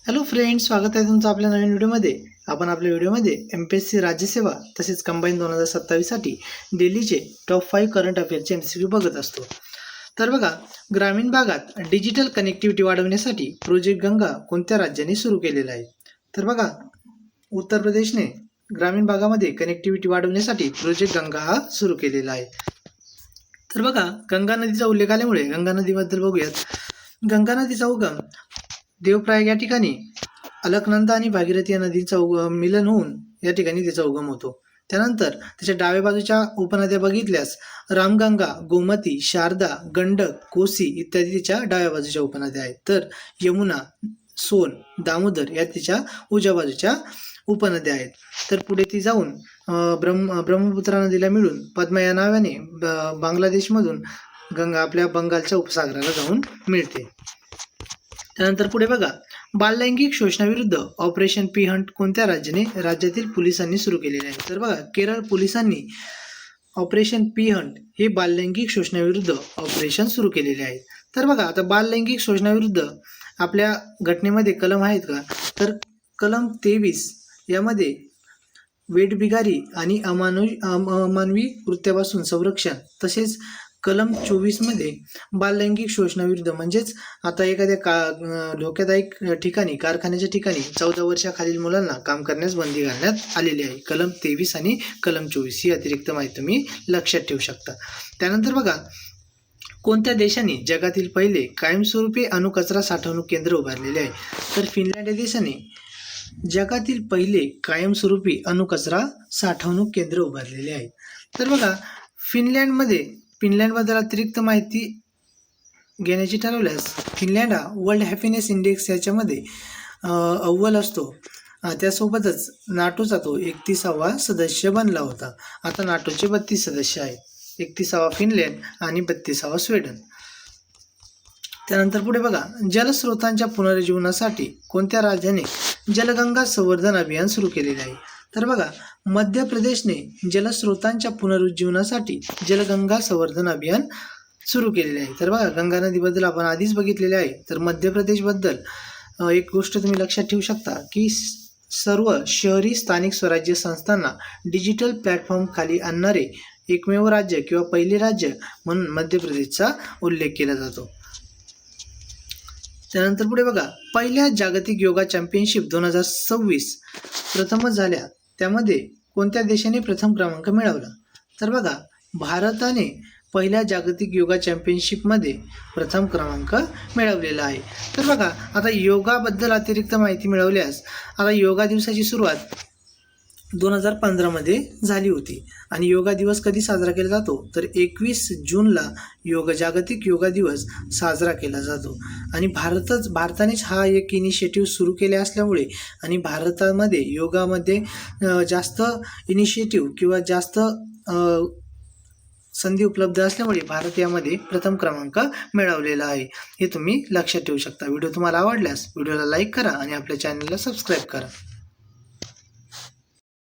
Hello friends, स्वागत आहे तुमचं आपल्या नवीन व्हिडिओमध्ये. आपण आपल्या व्हिडिओमध्ये MPSC राज्यसेवा तसेच कंबाईन 2027 साठी दिल्लीचे टॉप 5 करंट अफेअरचे MCQ बघत असतो. तर बघा, ग्रामीण भागात डिजिटल कनेक्टिव्हिटी वाढवण्यासाठी प्रोजेक्ट गंगा कोणत्या राज्याने सुरू केलेला आहे? तर बघा, उत्तर प्रदेशने ग्रामीण भागामध्ये कनेक्टिव्हिटी वाढवण्यासाठी प्रोजेक्ट गंगा हा सुरू केलेला आहे. तर बघा, गंगा नदीचा उल्लेख आल्यामुळे गंगा नदीबद्दल बघूयात. गंगा नदीचा उगम देवप्रयाग या ठिकाणी अलकनंदा आणि भागीरथी या नदीचा मिलन होऊन या ठिकाणी त्याचा उगम होतो. त्यानंतर त्याच्या डाव्या बाजूच्या उपनद्या बघितल्यास रामगंगा, गोमती, शारदा, गंडक, कोसी इत्यादी तिच्या डाव्या बाजूच्या उपनद्या आहेत. तर यमुना, सोन, दामोदर या तिच्या उजव्या बाजूच्या उपनद्या आहेत. तर पुढे ती जाऊन ब्रह्मपुत्रा नदीला मिळून पद्मा या नावाने बांगलादेशमधून गंगा आपल्या बंगालच्या उपसागराला जाऊन मिळते. त्यानंतर पुढे बघा, बाललैंगिक शोषणाविरुद्ध ऑपरेशन पी हंट कोणत्या राज्यातील पोलिसांनी सुरू केलेले आहे? तर बघा, केरळ पोलिसांनी ऑपरेशन पी हंट हे बाललैंगिक शोषणाविरुद्ध ऑपरेशन सुरू केलेले आहे. तर बघा, आता बाललैंगिक शोषणाविरुद्ध आपल्या घटनेमध्ये कलम आहेत का? तर कलम 23 यामध्ये वेठबिगारी आणि अमानवी कृत्यापासून संरक्षण, तसेच कलम 24 मध्ये बाललैंगिक शोषणाविरुद्ध म्हणजेच आता एखाद्या धोक्यादायक ठिकाणी, कारखान्याच्या ठिकाणी 14 वर्षाखालील मुलांना काम करण्यास बंदी घालण्यात आलेली आहे. कलम 23 आणि कलम 24 ही अतिरिक्त माहिती तुम्ही लक्षात ठेवू शकता. त्यानंतर बघा, कोणत्या देशाने जगातील पहिले कायमस्वरूपी अणुकचरा साठवणूक केंद्र उभारलेले आहे? तर फिनलँड या देशाने जगातील पहिले कायमस्वरूपी अणुकचरा साठवणूक केंद्र उभारलेले आहे. तर बघा, फिनलँडबद्दल अतिरिक्त माहिती घेण्याची ठरवल्यास फिनलँड हा वर्ल्ड हॅपीनेस इंडेक्स याच्यामध्ये अव्वल असतो. त्यासोबतच नाटोचा तो 31वा सदस्य बनला होता. आता नाटोचे 32 सदस्य आहेत. 31वा फिनलँड आणि 32वा स्वीडन. त्यानंतर पुढे बघा, जलस्रोतांच्या पुनरुज्जीवनासाठी कोणत्या राज्याने जलगंगा संवर्धन अभियान सुरू केलेले आहे? तर बघा, मध्य प्रदेशने जलस्रोतांच्या पुनरुज्जीवनासाठी जलगंगा संवर्धन अभियान सुरू केलेले आहे. तर बघा, गंगा नदीबद्दल आपण आधीच बघितलेले आहे. तर मध्य प्रदेशबद्दल एक गोष्ट तुम्ही लक्षात ठेवू शकता की सर्व शहरी स्थानिक स्वराज्य संस्थांना डिजिटल प्लॅटफॉर्म खाली आणणारे एकमेव राज्य किंवा पहिले राज्य म्हणून मध्य प्रदेशचा उल्लेख केला जातो. त्यानंतर पुढे बघा, पहिल्या जागतिक योगा चॅम्पियनशिप 2026 प्रथमच झाल्या. त्यामध्ये कोणत्या देशाने प्रथम क्रमांक मिळवला? तर बघा, भारताने पहिल्या जागतिक योगा चॅम्पियनशिपमध्ये प्रथम क्रमांक मिळवलेला आहे. तर बघा, आता योगाबद्दल अतिरिक्त माहिती मिळवल्यास आता योगा दिवसाची सुरुवात 2015 झाली होती. आणि योगा दिवस कधी साजरा केला जातो? तर 21 जूनला जागतिक योगा दिवस साजरा केला जातो. आणि भारतानेच हा एक इनिशिएटिव्ह सुरू केले असल्यामुळे आणि भारतामध्ये योगामध्ये जास्त इनिशिएटिव्ह किंवा जास्त संधी उपलब्ध असल्यामुळे भारत यामध्ये प्रथम क्रमांक मिळवलेला आहे. हे तुम्ही लक्षात ठेवू शकता. व्हिडिओ तुम्हाला आवडल्यास व्हिडिओला लाईक करा आणि आपल्या चॅनलला सबस्क्राईब करा.